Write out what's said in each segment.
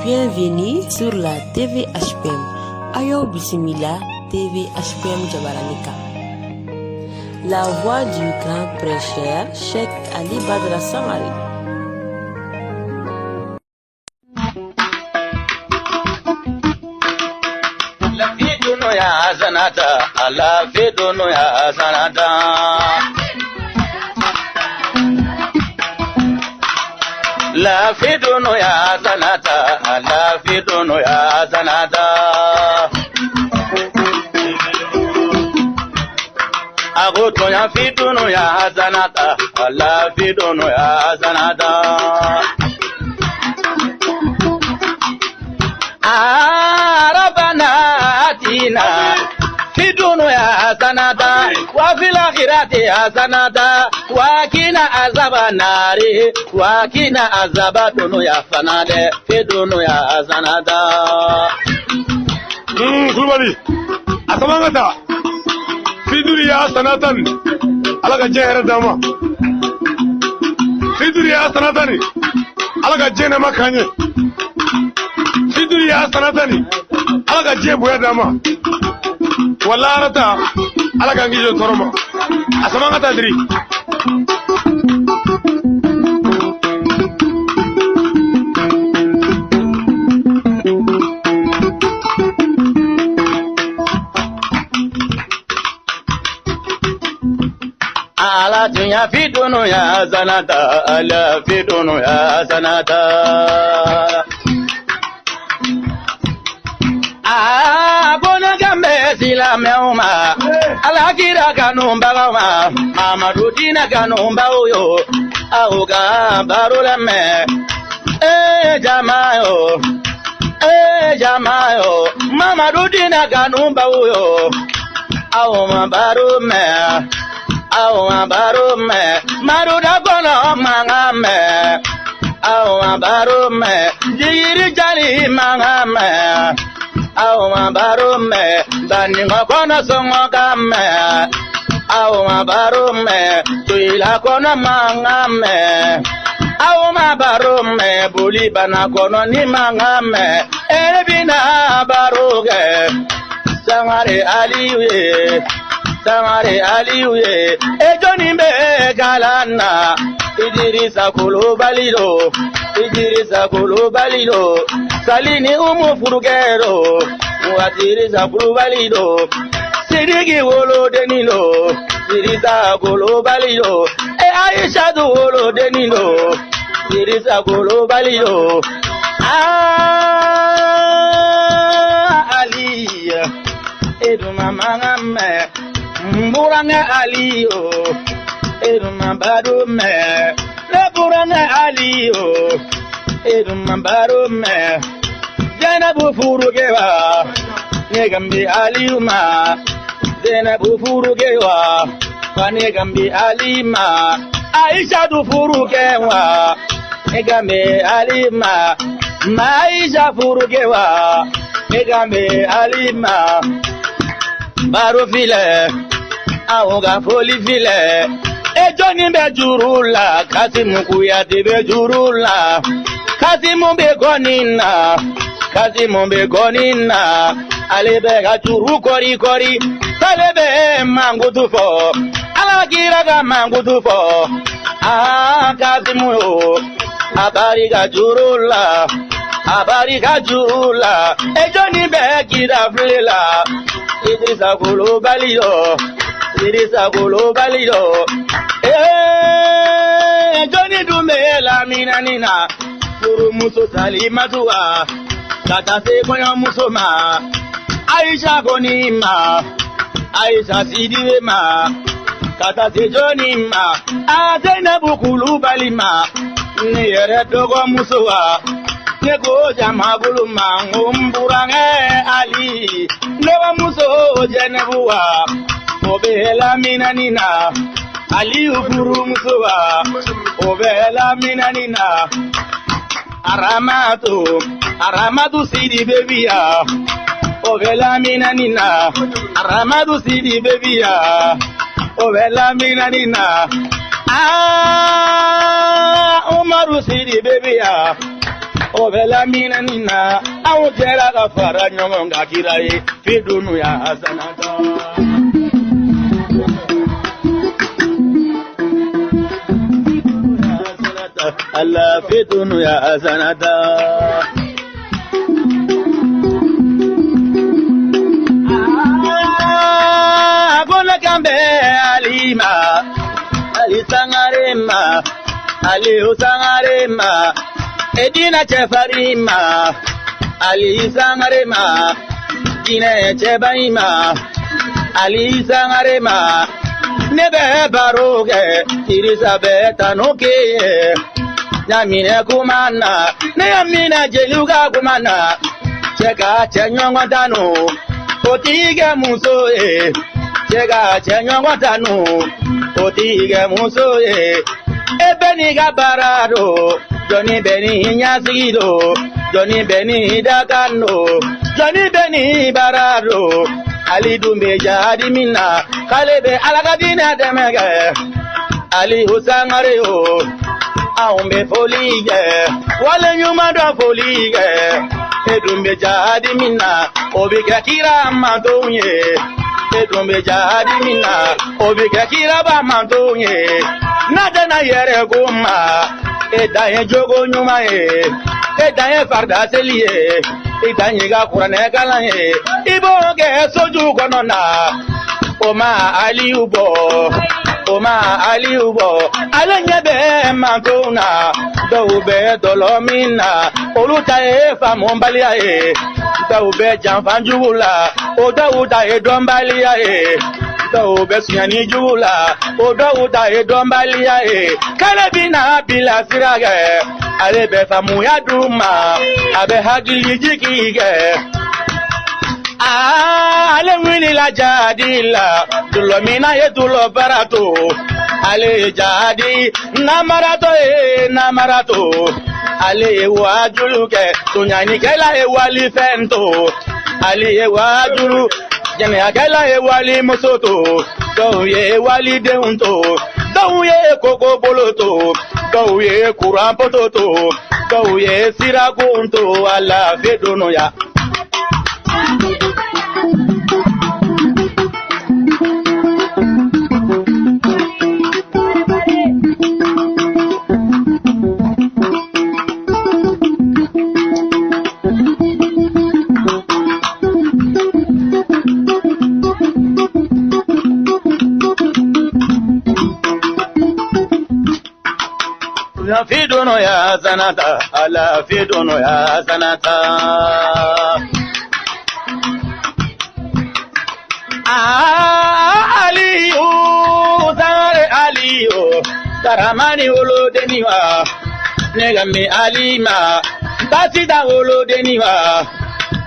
Bienvenue sur la TV HPM. Ayo Bismillah TV HPM Jabaranika. La voix du grand prêcheur, Cheikh Ali Badra Samari. La vie de nous ya zanata, la vie de nous ya zanata. La vie de nous ya zanata, la vie de nous ya zanata. Agoto ya vie de nous ya zanata, la vie de nous ya zanata. Arabana atina fi dunya sanata wa fil akhirati hasanata wa kina azaba nari wa kina azaba dunya sanade fi dunya sanata. Kulubali asamangata fi dunya sanatan alaga jehra dama fi dunya sanatani alaga jena makanye Fiduri ya sanatani alaga jebu ya dama wala arata alaga ngijo toroma asamanga tadri ala dunya fidunu ya sanata ala fidunu ya sanata. Bona gambe sila meuma alakira kanumba gama amadudina kanumba uyo auga barula me jamayo mamadudina kanumba uyo au mabarume maruda kono mangame au mabarume jiri jali mangame au mabarume bani ngokono songo game au mabarume tuila kono mangame au mabarume buli bana kono ni mangame ebina baruge Samare aliwe ejoni me galana Idrisa kulubalido salini umufurugero Idrisa kulubalido sidigi wolo denilo Idrisa kulubalido Aisha du wolo denilo Idrisa kulubalido Ali eduma mangame Mburanga aliyo eduma barume Leburanga aliyo eduma barume Zainabu furugewa negambi aliyuma Zainabu furugewa negambi alima Aisha du furugewa negambi alima Maisha furugewa negambi alima Baro file Aoga foli file Ejoni be jurula Kasimu kuyati be jurula Kasimu be gonina Alebe ga juru kori Talebe mangutufo Alakira ga mangutufo Kasimu yo Abari ga jurula Ejoni be kida fila Idrisa kulubalido Joni dume la minanina Furu muso salimatuwa Kata se konya musoma Aisha konima Aisha sidiwema Kata se jonima Zainabu kulubalima Niyere togo musowa Nego jamaguluma Ngumburange Ali Newa muso jenebuwa Obela minanina Ali ufuru musowa Obela minanina Aramatu sidi bebiya Obela minanina Aramatu sidi bebiya Obela minanina Umaru sidi bebiya o bela minanina aw jera ka fara nyongo ngakira e fidunu ya hasanata Allah fidunu ya hasanata agona kambe alima ali sangarema ali usangarema edina chefarima ali sangarema dina chebaima ali sangarema nebe baroge irisabeta noke nyamine kumana ne amina jeluga kumana cheka chenyongwa tano otige muso cheka chenyongwa tano otige muso ebeni gabarado Johnny Beni Nyasido Johnny Beni Dakano Johnny Beni Barado Ali Dumbe Jadimina Kalebe Alagadina Demege Ali Husangareo Aumbe Folige Wale Nyumada Folige Edumbe Jadimina Obika Kira Mantonye Edumbe Jadimina Obika Kira Bamantonye Nadana Yere Goma Edaye jogo nyuma edaye farda selie edaye ga kurane kalaye ibo ge soju konona oma ali ubo alenya be mantona do be dolomina oluta e famombalia do be janfanjula o dauda e dombalia do be sunyani jula o dauda e dombalia kalabina bila siraga ale be famu ya duma abe hagili jikige ale wili la jadila dulomina ye dulo barato ale jadi namarato ale wajuluke tunyani kela e wali fento ale wajulu jene akela e wali musoto do ye wali deunto do ye koko boloto do ye kurampototo do ye siragunto ala fedono ya fidono ya sanata ala fidono ya sanata aliyo sare aliyo karamani wolo deniwa negami alima basida wolo deniwa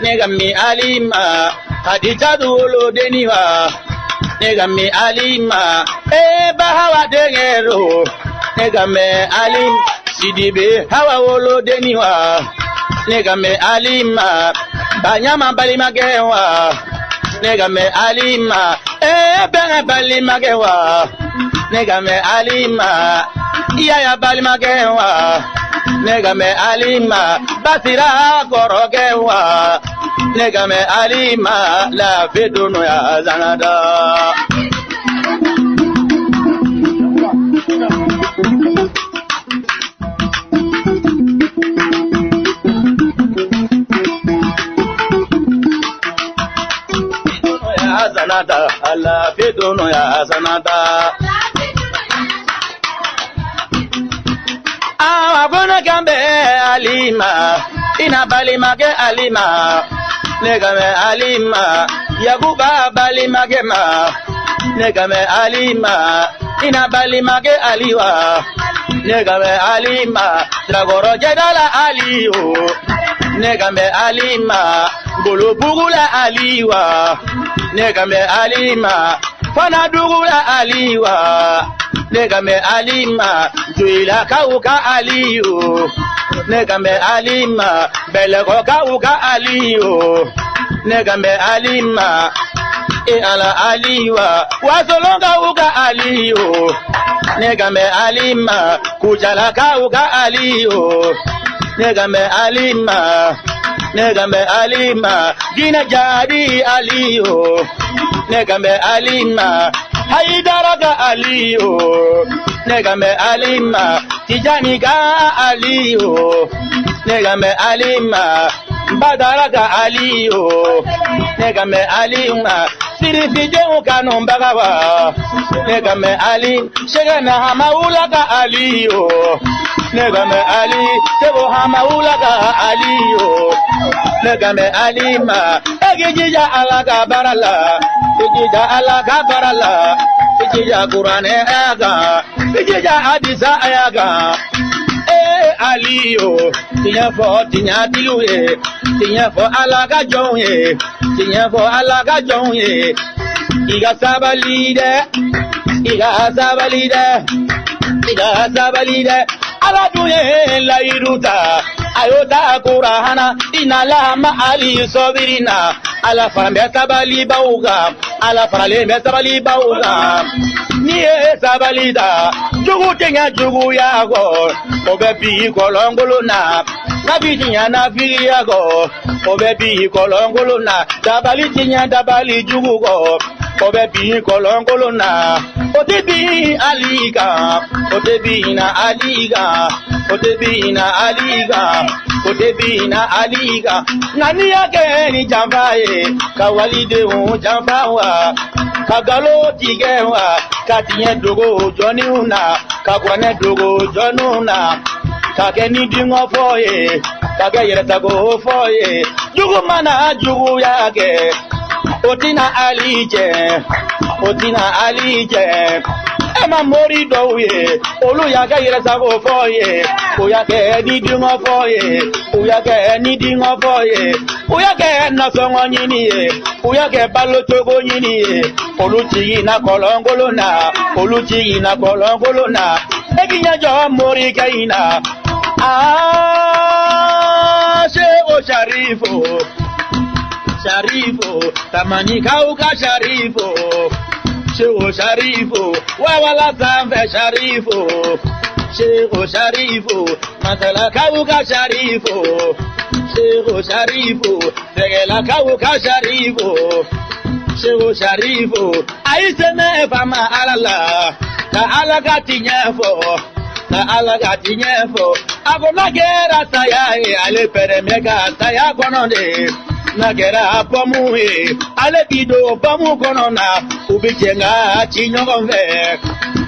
negami alima hadijadu wolo deniwa negami alima bahawa dengero negame alim sidibe hawa wolo deniwa negame alima banyama balima gewa negame alima benge balima gewa negame alima yaya balima gewa negame alima basira koro gewa negame alima la fedono ya zanada sanata ala fedono ya sanata agona kambe alima ina balima ke alima negame alima yaguba balima ke ma negame alima ina balima ke aliwa negame alima dragoro jedala aliyo negame alima bolo bugula aliwa negame alima fana dugula aliwa negame alima juila kauka aliyo negame alima belego kauka aliyo negame alima ala aliwa wasolonga uga aliyo negame alima kujala kauka aliyo negambe alima negambe alima gina jadi aliyo negambe alima haidara ga aliyo negambe alima tijani ga aliyo negambe alima badara ga aliyo negambe alima sirifi jengu kanu mbagawa negambe ali shegana hamaula ga aliyo negambe ali sebo hamaula ga aliyo negambe alima egijija alaga barala egijija alaga barala egijija kurane aga egijija hadisa ayaga aliyo tinya fo tinya tiluye tinya fo alaga jonye tinya fo alaga jonye iga sabalide iga sabalide iga sabalide ala duye la iruta ayota kurahana inala ma ali sobirina ala farambe sabali bauga ala farale me sabali bauga niye sabalida jugu tenya jugu yago obebi kolongolo na nabidinya na firi yago obebi kolongolo na dabali tinya dabali jugu go obebi kolongolo na otebi aliga otebi na aliga otebi na aliga otebi na aliga nani yake ni jambaye kawalide un jambawa kagalo tigewa katiye dogo joni una kagwane dogo jonuna kageni dingo foye kagayere tago foye jugu mana jugu yake otina alije ema mori doye olu ya ga yere sago foye o ya ke ni dingo foye o ya ke ni dingo foye o ya ke na so nyini ye o ya ke balo togo nyini ye olu ti na kolongolo na olu ti na kolongolo na eginya jo mori kaina she o sharifu tamani kauka sharifu Sheikh Sharifu wawala zambe Sharifu Sheikh Sharifu masala kauka Sharifu Sheikh Sharifu segela kauka Sharifu Sheikh Sharifu aiseme fama alala ka alaga tinyefo agona gera saya ale peremega saya kononde nagera bomu ale bido bomu konona ubichenga chinyongomve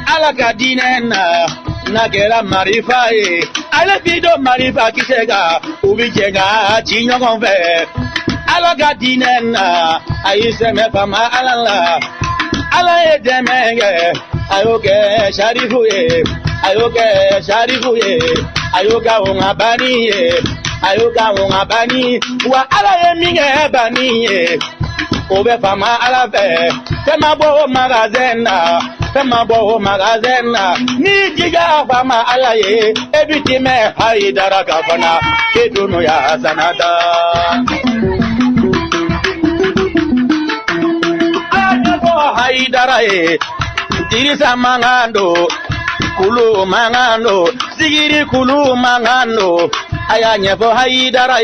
alaka dinena nagera marifa ale bido marifa kisega ubichenga chinyongomve alaka dinena aiseme fama alala ala edemenge ayoke Sharifu ayoka ungabani wa ala ye minge bani obe fama ala fe fema bo magazena ni jiga fama ala ye ebiti me haidara gafana keduno ya sanada ayo haidara dirisa mangando kulu mangano sigiri kulu mangano aya nyefo haidara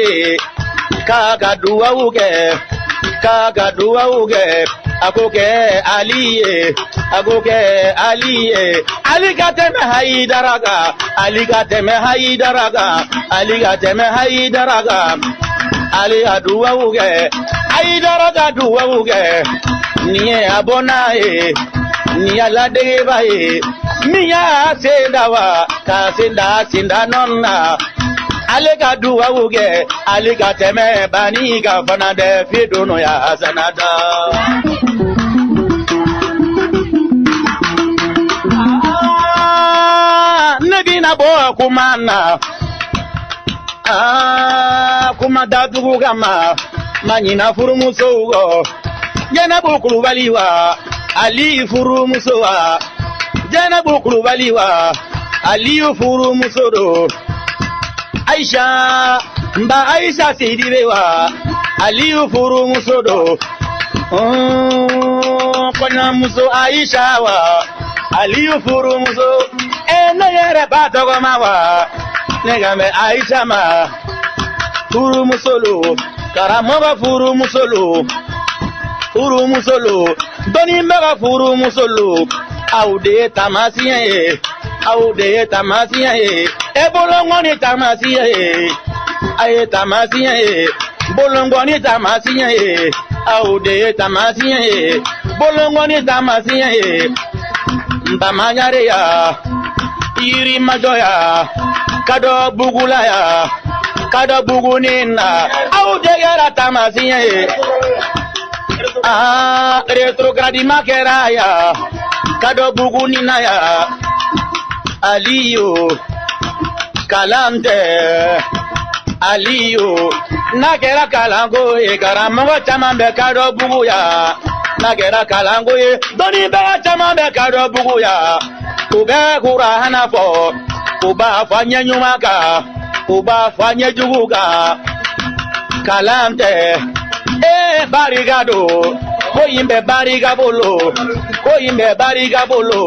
kaga duwa uge agoke aliye aligateme haidaraga ali aduwa uge haidaraga duwa uge niye abonae niya ladeba miya sendawa ka senda nonna alega duwa uge alega teme bani ga fanade fidono ya sanada nagina bo kumana kuma dadugu gama manyina furumuso ugo jena bukulu baliwa ali furumuso wa jena bukulu baliwa ali furumuso do Aisha mba Aisha sidibewa ali furumuso do kona muso Aisha wa ali furumuso ena yere batogo mawa negame Aisha ma furu musolo karamoga furu musolo doni mega furu musolo aude tamasiye e bolongo ni tamasiye aye tamasiye bolongo ni tamasiye aude tamasiye bolongo ni tamasiye ntamanyare ya iri majoya kado bugula ya kado bugunina aude gara tamasiye retrogradi makera ya kado bugunina ya aliyo kalante aliyo nagera kalango e karamogo caman bɛ kado bugu ya nagera kalango ye doni bɛ caman bɛ kado bugu ya u bɛ kurahana fɔ u b'a fɔ ɲɛ ɲuman kan u b'a fɔ ɲɛ jugu kan kalan tɛ barika don ko in bɛ barika bolo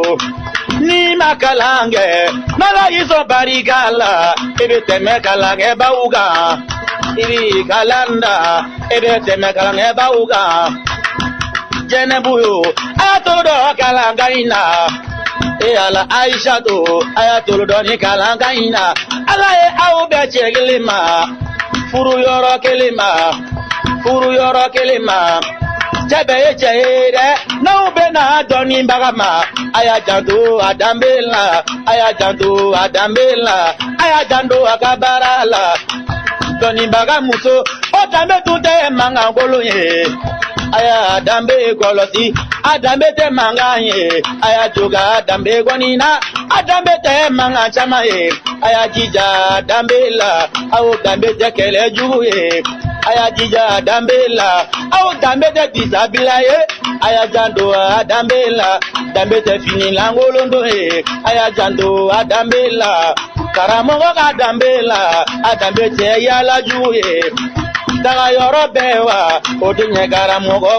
ni ma kalan kɛ n'ala y'i sɔn barika la i bɛ tɛmɛ kalankɛbaw kan i b'i kalan da i bɛ tɛmɛ kalankɛbaw kan jɛnɛbu yo a y'a to dɔ kalankan in na ala Aisha to a y'a to dɔ ni kalankan in na ala ye aw bɛɛ cɛ kelen ma furu yɔrɔ kelen ma cɛ bɛɛ ye cɛ ye dɛ n'aw bɛ na dɔnnibaga ma a y'a janto a danbe la a y'a janto a ka baara la dɔnnibaga muso o danbe tun tɛ mankan kolon ye a y'a danbe kɔlɔsi a danbe tɛ mankan ye a y'a joga a danbe gɔni na a danbe tɛ mankan caman ye a y'a jija danbe la aw danbe tɛ kɛlɛ jugu ye a y'a jija danbe la aw danbe tɛ disabila ye a y'a janto a danbe la danbe tɛ fini lankolon don ye a y'a janto a danbe la karamɔgɔ ka danbe la a danbe tɛ yaala jugu ye daga yɔrɔ bɛɛ wa o tɛ ɲɛ karamɔgɔ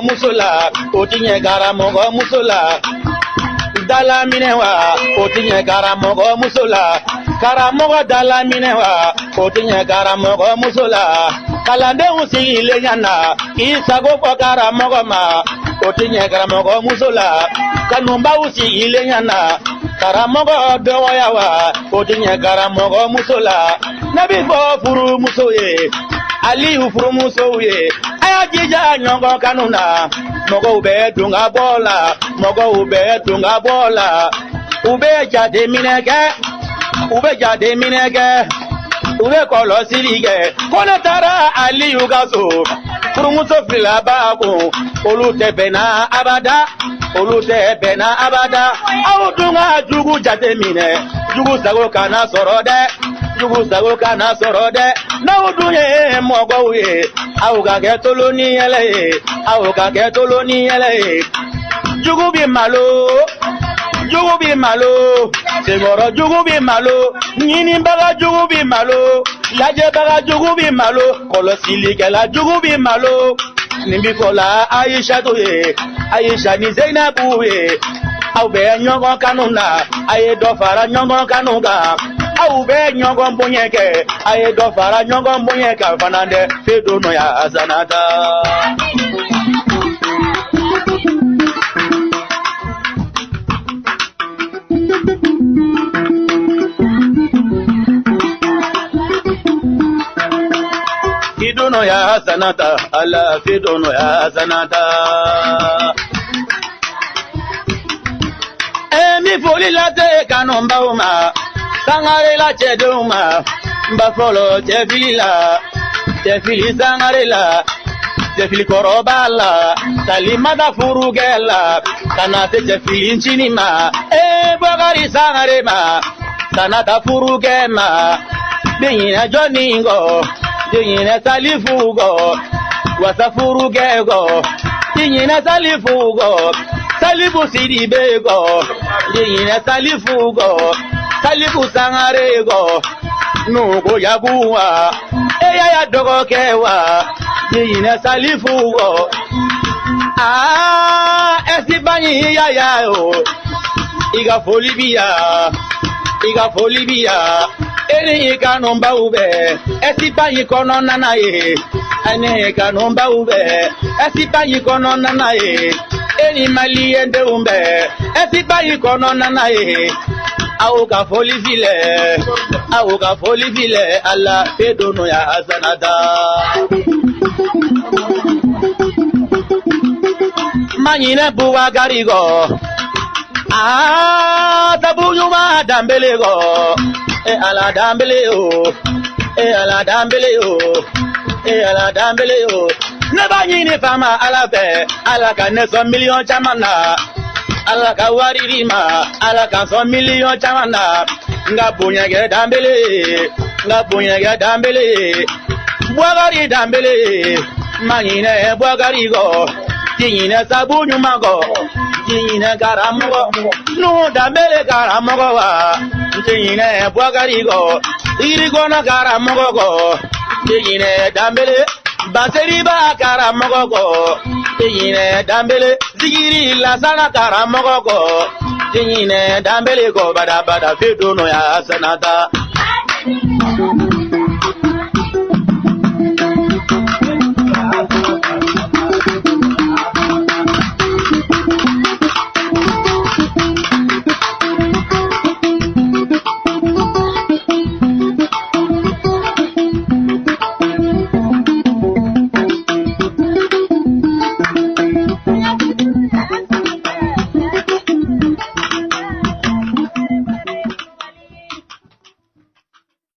muso la dalaminɛ wa o tɛ ɲɛ karamɔgɔ muso la karamɔgɔ dalaminɛ wa o tɛ ɲɛ karamɔgɔ muso la kalandenw sigilen ɲɛna k'i sago fɔ karamɔgɔ ma o tɛ ɲɛ karamɔgɔ muso la kanubaw sigilen ɲɛna karamɔgɔ dɔgɔya wa o tɛ ɲɛ karamɔgɔ muso la ne bɛ fɔ furumuso ye Aliyu furumusow ye a y'a jija ɲɔgɔn kanu na mɔgɔw bɛ don ka bɔ la u bɛ jateminɛ kɛ u bɛ kɔlɔsili kɛ ko ne taara Aliyu ka so furumuso fila b'a kun olu tɛ bɛnna abada aw dun ka jugu jateminɛ jugu sago kana sɔrɔ dɛ n'aw dun ye mɔgɔw ye aw ka kɛ tolo ni yɛlɛ ye jugu bi malo senkɔrɔ jugu bi malo ɲinibaga jugu bi malo lajɛbaga jugu bi malo kɔlɔsilikɛla jugu bi malo nin bi fɔ la Aisha to ye Aisha ni Zainabu ye aw bɛ ɲɔgɔn kanu na a ye dɔ fara ɲɔgɔn kanu kan aw bɛ ɲɔgɔn bonya kɛ a ye dɔ fara ɲɔgɔn bonya kan fana dɛ fe do nɔ ya sanata fidono ya sanata ala fidono ya sanata mi foli lase kanumbaw ma sangare la cɛdenw ma n ba fɔlɔ cɛfili sangare la cɛfili kɔrɔba la salimata furukɛ la ka na se cɛfili ncini ma Bakari sangare ma sanata furukɛ ma den ɲinɛ jɔnni kɔ den ɲinɛ salifu kɔ wasa furukɛ kɔ den ɲinɛ salifu kɔ salifu sidibe kɔ den ɲinɛ salifu kɔ salifu sangare kɔ nuko yabu wa yaya dɔgɔkɛ wa den ɲinɛ salifu kɔ ɛsibanyi yaya o i ka foli bi yan eni kanumba ube esipa yikono nanaye eni kanumba ube esipa yikono nanaye eni mali ende umbe esipa yikono nanaye auka foli vile ala pedono ya asanada manyine buwa garigo tabunyuma dambelego ala dambele o ala dambele o ala dambele o ne ba nyini fama ala be ala ka ne so million chamana ala ka waririma ala ka so million chamana nga bunya ge dambele bwagari dambele manyine bwagari go tinyine sabunyuma go tinyine garamugo no dambele garamugo wa tinyine bwagari go irigo na garamugo go tinyine dambele baseri ba garamugo go tinyine dambele zigiri la sana garamugo go tinyine dambele go bada fedo no ya sanata